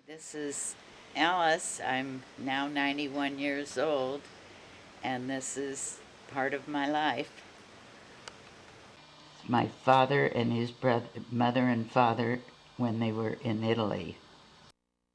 This is Alice. I'm now 91 years old, and this is part of my life. My father and his mother and father when they were in Italy.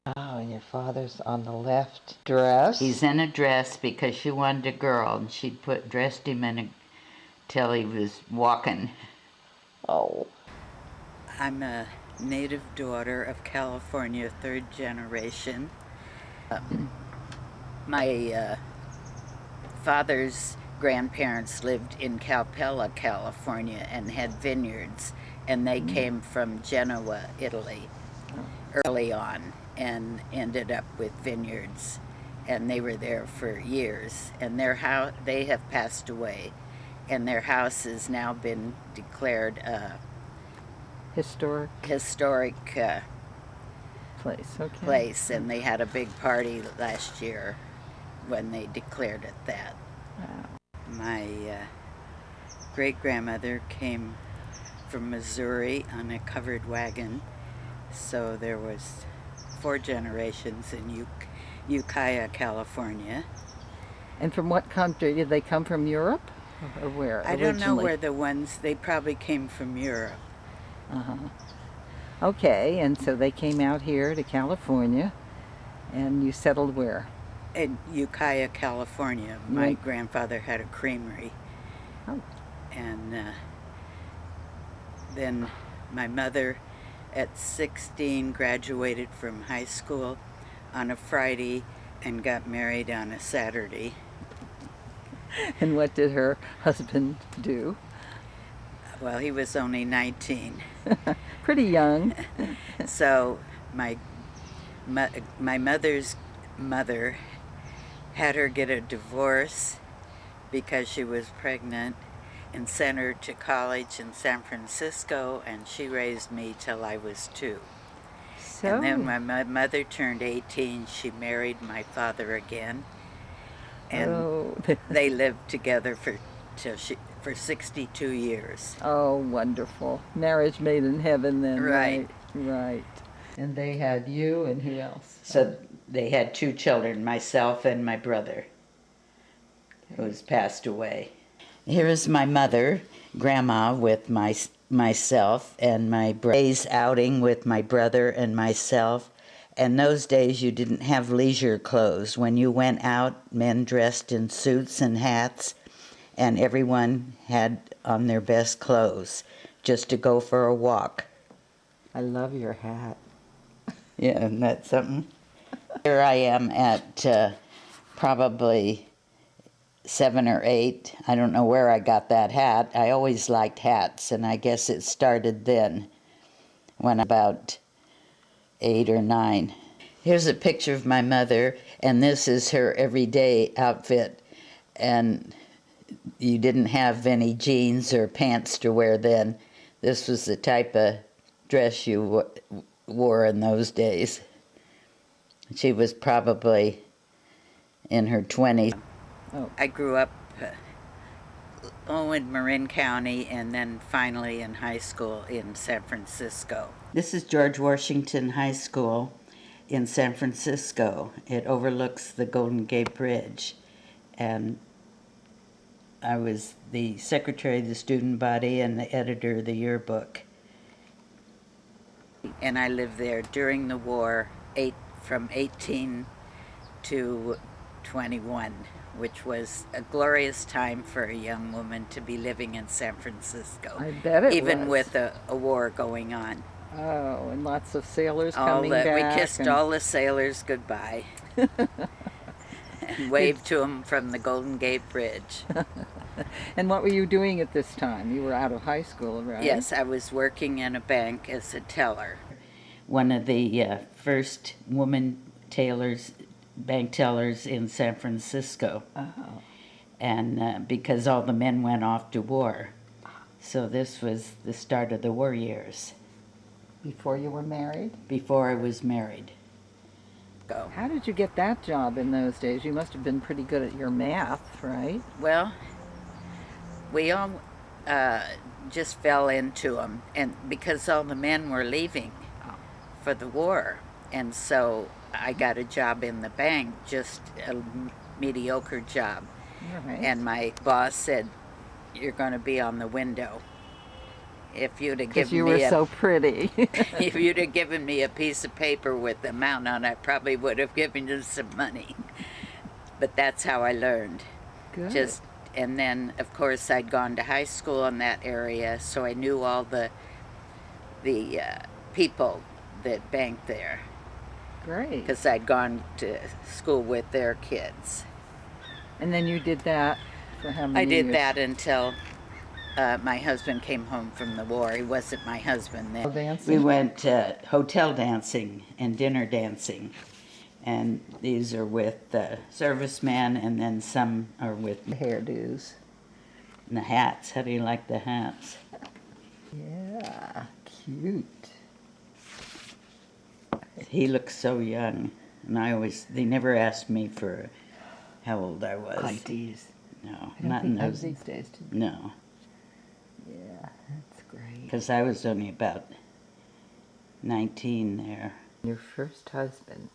Oh, and your father's on the left dress? He's in a dress because she wanted a girl, and she'd dressed him till he was walking. Oh. I'm a native daughter of California, third generation. My father's grandparents lived in Calpella, California, and had vineyards, and they came from Genoa, Italy, early on, and ended up with vineyards, and they were there for years. And they have passed away, and their house has now been declared a Historic place. Okay. place, and they had a big party last year when they declared it that. Wow. My great-grandmother came from Missouri on a covered wagon, so there was 4 generations in Ukiah, California. And from what country? Did they come from Europe? Or where I originally? don't know where they probably came from Europe. Uh-huh. Okay, and so they came out here to California, and you settled where? In Ukiah, California. My grandfather had a creamery. Oh. And then my mother, at 16, graduated from high school on a Friday and got married on a Saturday. And what did her husband do? Well, he was only 19. Pretty young. So my mother's mother had her get a divorce because she was pregnant, and sent her to college in San Francisco, and she raised me till I was 2. So. And then when my mother turned 18, she married my father again, and they lived together for 62 years. Oh, wonderful. Marriage made in heaven then, Right. Right. And they had you, and who else? So they had 2 children, myself and my brother, who's passed away. Here is my mother, Grandma, with myself and my day's outing with my brother and myself. And those days you didn't have leisure clothes. When you went out, men dressed in suits and hats, and everyone had on their best clothes just to go for a walk. I love your hat. Yeah, isn't that something? Here I am at probably 7 or 8. I don't know where I got that hat. I always liked hats, and I guess it started then, when about 8 or 9. Here's a picture of my mother, and this is her everyday outfit. And you didn't have any jeans or pants to wear then. This was the type of dress you wore in those days. She was probably in her 20s. Oh. I grew up in Marin County, and then finally in high school in San Francisco. This is George Washington High School in San Francisco. It overlooks the Golden Gate Bridge, and I was the secretary of the student body and the editor of the yearbook. And I lived there during the war, from 18 to 21, which was a glorious time for a young woman to be living in San Francisco. I bet it was. Even with a war going on. Oh, and lots of sailors coming back. We kissed all the sailors goodbye. And waved to them from the Golden Gate Bridge. And what were you doing at this time? You were out of high school, right? Yes, I was working in a bank as a teller. One of the first woman bank tellers in San Francisco. Oh. And because all the men went off to war. So this was the start of the war years. Before you were married? Before I was married. Go. How did you get that job in those days? You must have been pretty good at your math, right? Well, we all just fell into them, and because all the men were leaving for the war, And so I got a job in the bank, just a mediocre job. All right. And my boss said, "You're going to be on the window." If you'd have Because given you me were so pretty. if you'd have given me a piece of paper with the amount on it, I probably would have given you some money. But that's how I learned. Good. And then of course I'd gone to high school in that area, so I knew all the people that banked there Great. because I'd gone to school with their kids. And then you did that for how many I did years? that until my husband came home from the war. He wasn't my husband then. Dancing? We went hotel dancing and dinner dancing. And these are with servicemen, and then some are with Hairdos. the hats. How do you like the hats? Yeah, cute. He looks so young. And they never asked me for how old I was. IDs. No, not in those. these days. No, Yeah, that's great. because I was only about 19 there. Your first husband.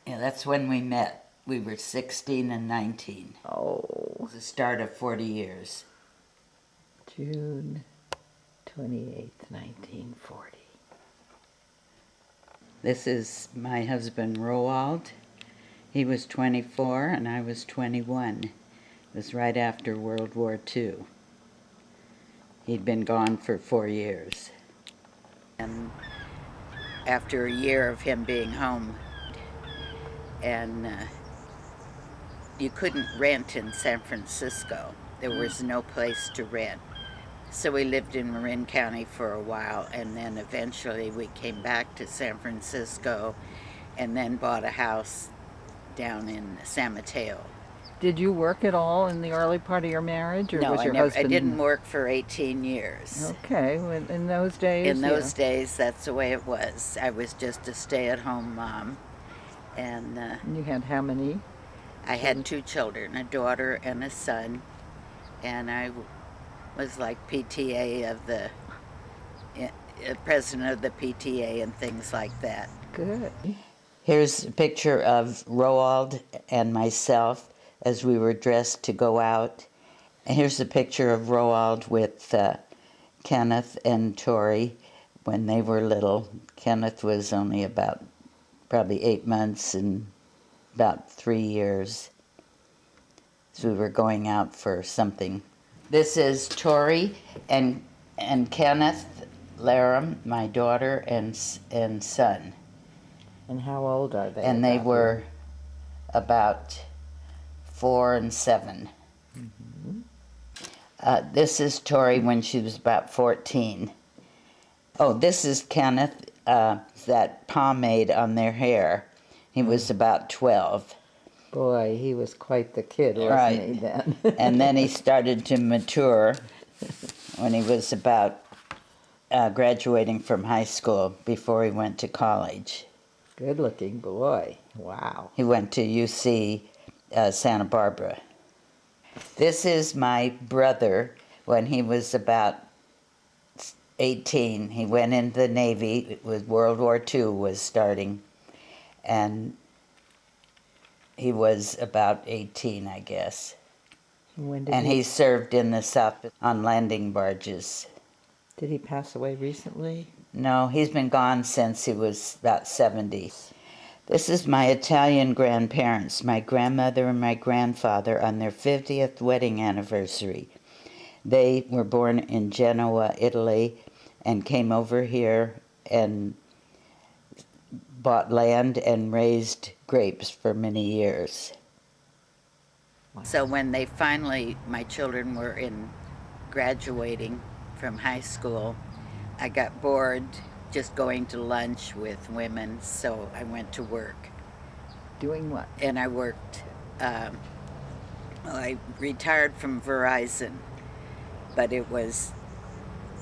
Yeah, that's when we met. We were 16 and 19. Oh, It was the start of 40 years. June 28th, 1940. This is my husband, Roald. He was 24 and I was 21. It was right after World War II. He'd been gone for 4 years. And after a year of him being home, and you couldn't rent in San Francisco. There was no place to rent. So we lived in Marin County for a while, and then eventually we came back to San Francisco and then bought a house down in San Mateo. Did you work at all in the early part of your marriage, or No, was your I husband? didn't work for 18 years. Okay, well, in those days. In those yeah. days, that's the way it was. I was just a stay-at-home mom. And And you had how many? I had 2 children, a daughter and a son. And I was like PTA of president of the PTA and things like that. Good. Here's a picture of Roald and myself as we were dressed to go out. And here's a picture of Roald with Kenneth and Tori when they were little. Kenneth was only about probably 8 months and about 3 years. So we were going out for something. This is Tori and Kenneth Larum, my daughter and son. And how old are they? And they were about 4 and 7. This is Tori when she was about 14. Oh, this is Kenneth, that pomade on their hair. He was about 12. Boy, he was quite the kid, wasn't Right. he, then? And then he started to mature when he was about graduating from high school before he went to college. Good-looking boy. Wow. He went to UC Santa Barbara. This is my brother when he was about 18. He went into the Navy. World War II was starting. And he was about 18, I guess. When did And he served in the South on landing barges. Did he pass away recently? No, he's been gone since he was about 70. This is my Italian grandparents, my grandmother and my grandfather, on their 50th wedding anniversary. They were born in Genoa, Italy, and came over here and bought land and raised grapes for many years. Wow. So when my children were graduating from high school, I got bored just going to lunch with women, so I went to work. Doing what? And I worked, I retired from Verizon, but it was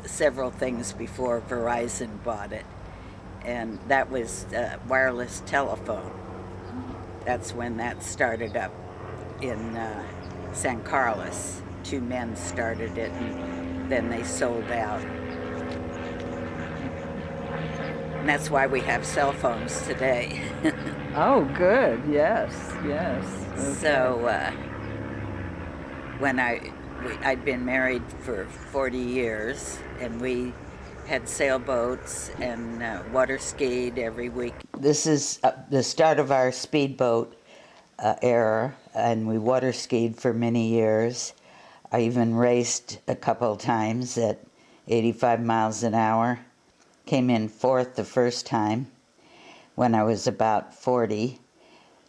several things before Verizon bought it. And that was wireless telephone. That's when that started up in San Carlos. 2 men started it, and then they sold out. that's why we have cell phones today. Oh, good. Yes, yes. Okay. So when I'd been married for 40 years, and we had sailboats and water skied every week. This is the start of our speedboat era, and we water skied for many years. I even raced a couple times at 85 miles an hour. Came in fourth the first time when I was about 40.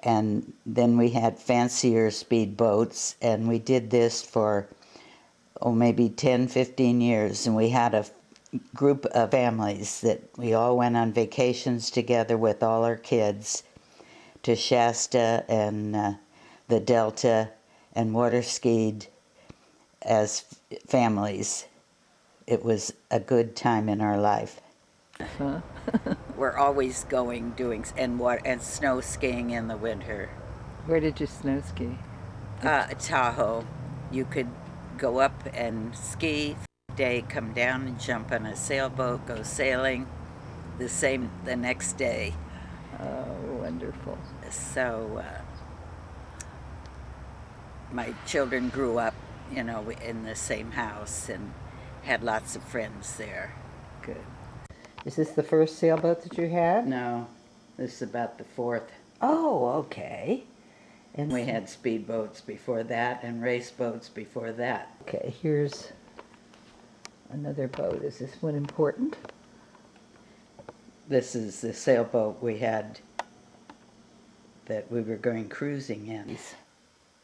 And then we had fancier speedboats, and we did this for, maybe 10, 15 years. And we had a group of families that we all went on vacations together with all our kids to Shasta and the Delta, and water skied as families. It was a good time in our life. Huh? We're always doing and snow skiing in the winter. Where did you snow ski? Tahoe. You could go up and ski day, come down and jump on a sailboat, go sailing the next day. Oh, wonderful. So my children grew up, in the same house and had lots of friends there. Good. Is this the first sailboat that you had? No, this is about the fourth. Oh, okay. And We had speedboats before that and race boats before that. Okay, here's another boat. Is this one important? This is the sailboat we had that we were going cruising in.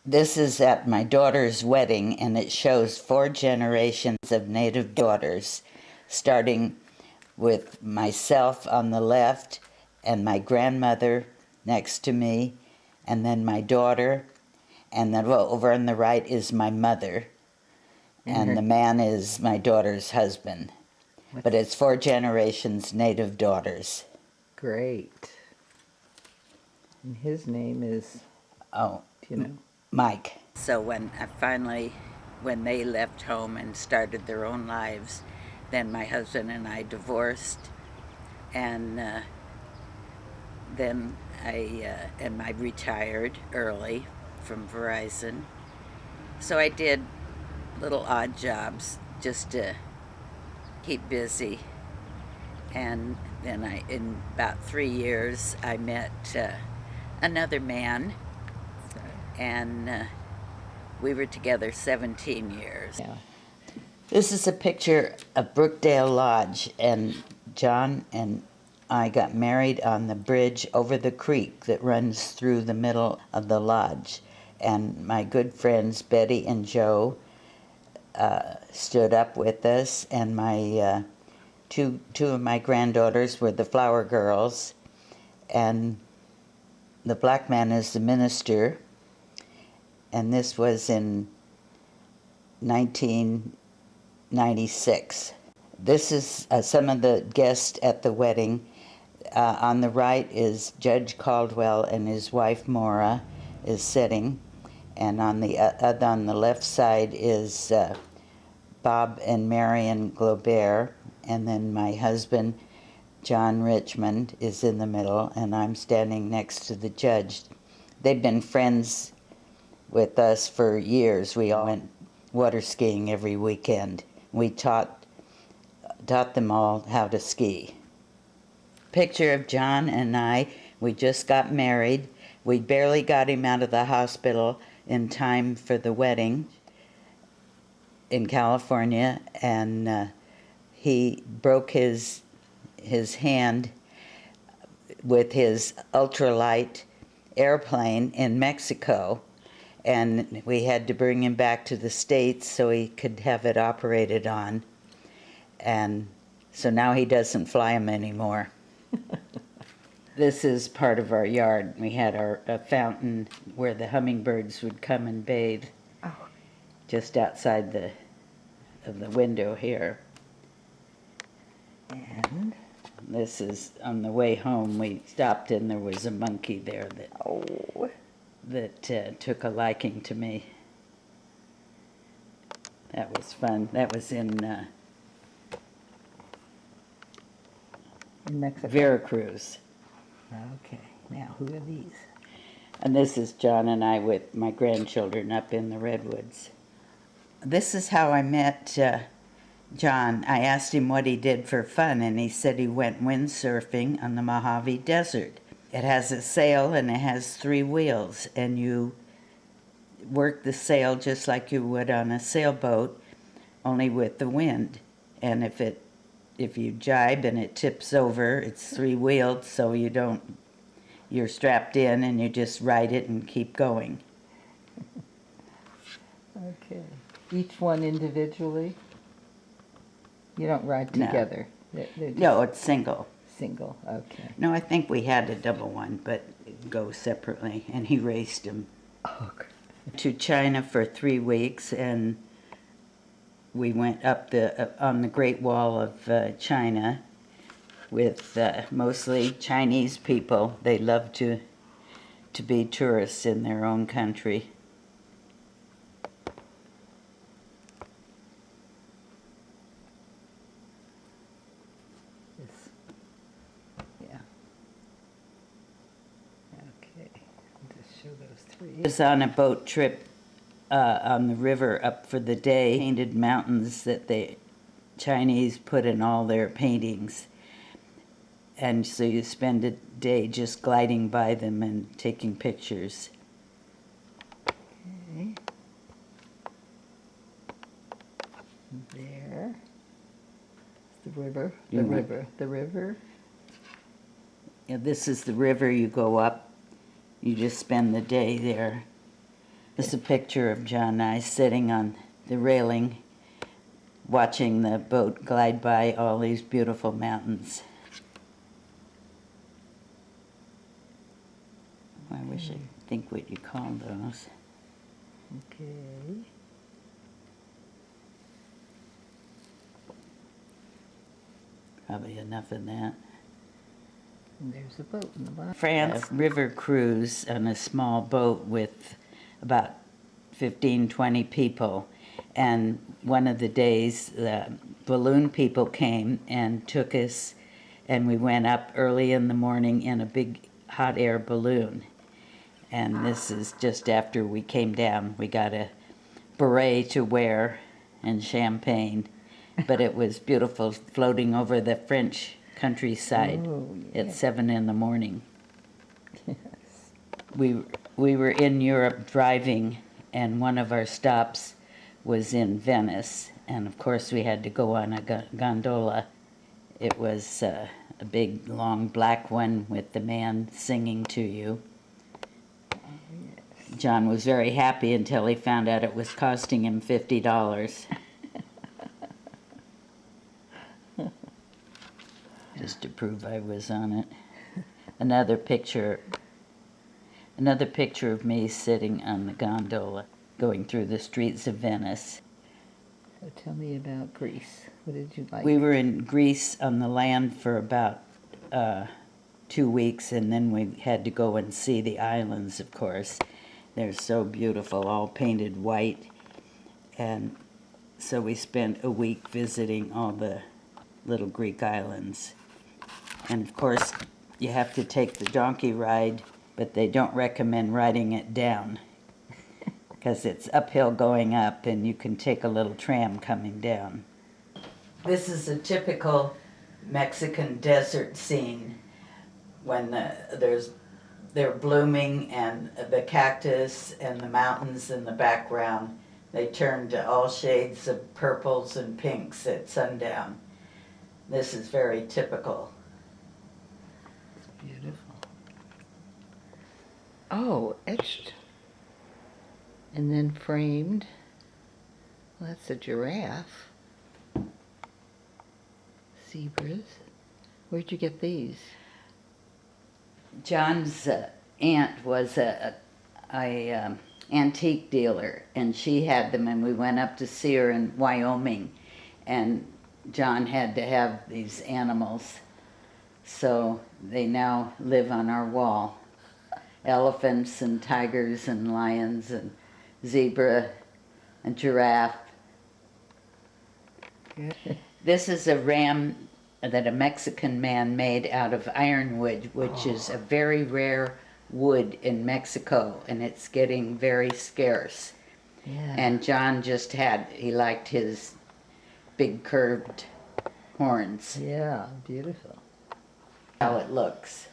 This is at my daughter's wedding, and it shows 4 generations of native daughters, starting with myself on the left and my grandmother next to me, and then my daughter, and then over on the right is my mother, and the man is my daughter's husband. But it's 4 generations native daughters. Great. And his name is, Mike. So when they left home and started their own lives, then my husband and I divorced, and then I retired early from Verizon. So I did little odd jobs just to keep busy. And then in about 3 years, I met another man, and we were together 17 years. Yeah. This is a picture of Brookdale Lodge, and John and I got married on the bridge over the creek that runs through the middle of the lodge. And my good friends Betty and Joe stood up with us, and my two of my granddaughters were the flower girls, and the black man is the minister. And this was in 1996. This is some of the guests at the wedding. On the right is Judge Caldwell, and his wife Maura is sitting, and on the left side is Bob and Marion Globert, and then my husband John Richmond is in the middle, and I'm standing next to the judge. They've been friends with us for years. We all went water skiing every weekend. We taught them all how to ski. Picture of John and I. We just got married. We barely got him out of the hospital in time for the wedding in California, and he broke his hand with his ultralight airplane in Mexico, and we had to bring him back to the States so he could have it operated on. And so now he doesn't fly them anymore. This is part of our yard. We had a fountain where the hummingbirds would come and bathe, just outside of the window here. And this is on the way home. We stopped, and there was a monkey there that took a liking to me. That was fun. That was in In Mexico. Veracruz. Okay. Now, who are these? And this is John and I with my grandchildren up in the Redwoods. This is how I met John. I asked him what he did for fun, and he said he went windsurfing on the Mojave Desert. It has a sail and it has 3 wheels, and you work the sail just like you would on a sailboat, only with the wind. And if you jibe and it tips over, it's 3-wheeled, so you're strapped in and you just ride it and keep going. Okay. Each one individually? You don't ride No. together? They're just No, it's single. single. Okay. No, I think we had a double one, but it goes separately, and he raced them. Okay. To China for 3 weeks, and we went up on the Great Wall of China with mostly Chinese people. They love to be tourists in their own country. This. Yeah. Okay. Just show those 3. I was on a boat trip on the river up for the day. Painted mountains that the Chinese put in all their paintings. And so you spend a day just gliding by them and taking pictures. Okay. There. It's the river. The river. The river. Yeah, this is the river you go up. You just spend the day there. This is a picture of John and I sitting on the railing, watching the boat glide by all these beautiful mountains. I wish I could think what you call those. Okay. Probably enough of that. And there's a boat in the bottom. France river cruise on a small boat with about 15, 20 people. And one of the days, the balloon people came and took us, and we went up early in the morning in a big hot air balloon. And this is just after we came down. We got a beret to wear and champagne, but it was beautiful floating over the French countryside at 7 in the morning. Yes. We were in Europe driving, and one of our stops was in Venice, and of course we had to go on a gondola. It was a big, long black one with the man singing to you. John was very happy until he found out it was costing him $50. Just to prove I was on it. Another picture of me sitting on the gondola going through the streets of Venice. So tell me about Greece. What did you like? We were in Greece on the land for about 2 weeks, and then we had to go and see the islands, of course. They're so beautiful, all painted white. And so we spent a week visiting all the little Greek islands. And of course, you have to take the donkey ride, but they don't recommend riding it down because it's uphill going up, and you can take a little tram coming down. This is a typical Mexican desert scene when they're blooming, and the cactus and the mountains in the background, they turn to all shades of purples and pinks at sundown. This is very typical. It's beautiful. Oh, etched. And then framed. Well, that's a giraffe. Zebras. Where'd you get these? John's aunt was a antique dealer, and she had them, and we went up to see her in Wyoming, and John had to have these animals, so they now live on our wall. Elephants and tigers and lions and zebra and giraffe. Good. This is a ram that a Mexican man made out of ironwood, which is a very rare wood in Mexico, and it's getting very scarce. Yeah. And John just he liked his big curved horns. Yeah, beautiful. How it looks.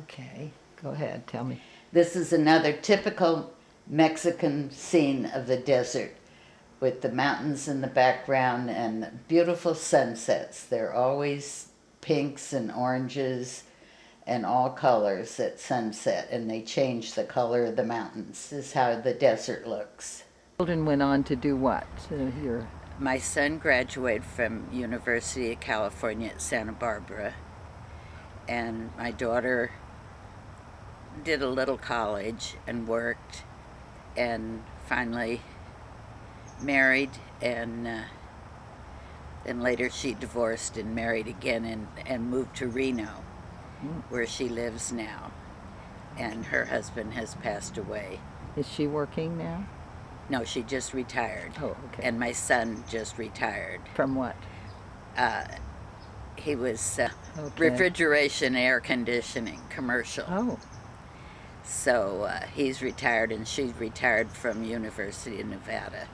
Okay, go ahead, tell me. This is another typical Mexican scene of the desert, with the mountains in the background and beautiful sunsets. They're always pinks and oranges and all colors at sunset, and they change the color of the mountains. This is how the desert looks. Children went on to do what? Here. My son graduated from University of California at Santa Barbara, and my daughter did a little college and worked, and finally married, and then later she divorced and married again and moved to Reno, where she lives now, and her husband has passed away. Is she working now? No, she just retired. Oh, okay. And my son just retired. From what? He was Okay. refrigeration, air conditioning, commercial. Oh, So he's retired, and she's retired from University of Nevada.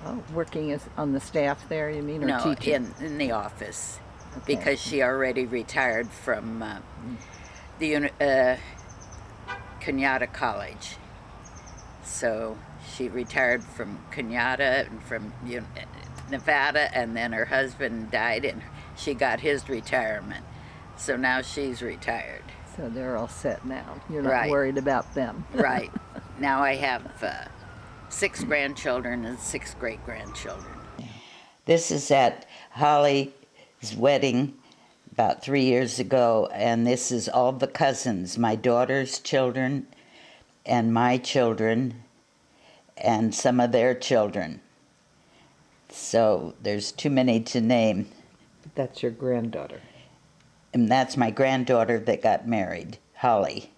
oh, working as on the staff there, you mean, or No, teaching? in the office, Okay. because she already retired from the Kenyatta College. So she retired from Kenyatta and from Nevada, and then her husband died, and she got his retirement. So now she's retired. So they're all set now. You're not Right. worried about them. Right. Now I have 6 grandchildren and 6 great-grandchildren. This is at Holly's wedding about 3 years ago, and this is all the cousins, my daughter's children and my children and some of their children. So there's too many to name. That's your granddaughter. And that's my granddaughter that got married, Holly.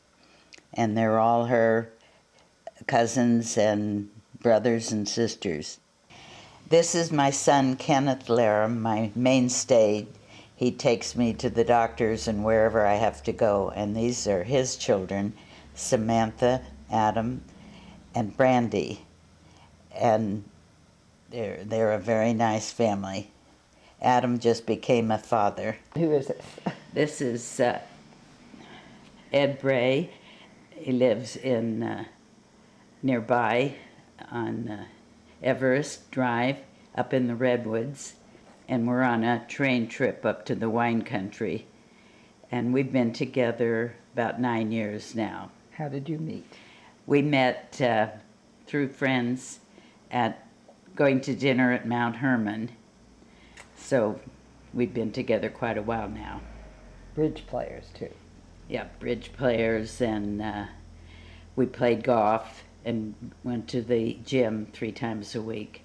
And they're all her cousins and brothers and sisters. This is my son, Kenneth Larum, my mainstay. He takes me to the doctors and wherever I have to go. And these are his children, Samantha, Adam, and Brandy. And they're a very nice family. Adam just became a father. Who is this? This is Ed Bray. He lives in nearby on Everest Drive up in the Redwoods, and we're on a train trip up to the wine country, and we've been together about 9 years now. How did you meet? We met through friends at going to dinner at Mount Hermon, so we've been together quite a while now. Bridge players, too. Yeah, bridge players, and we played golf and went to the gym 3 times a week.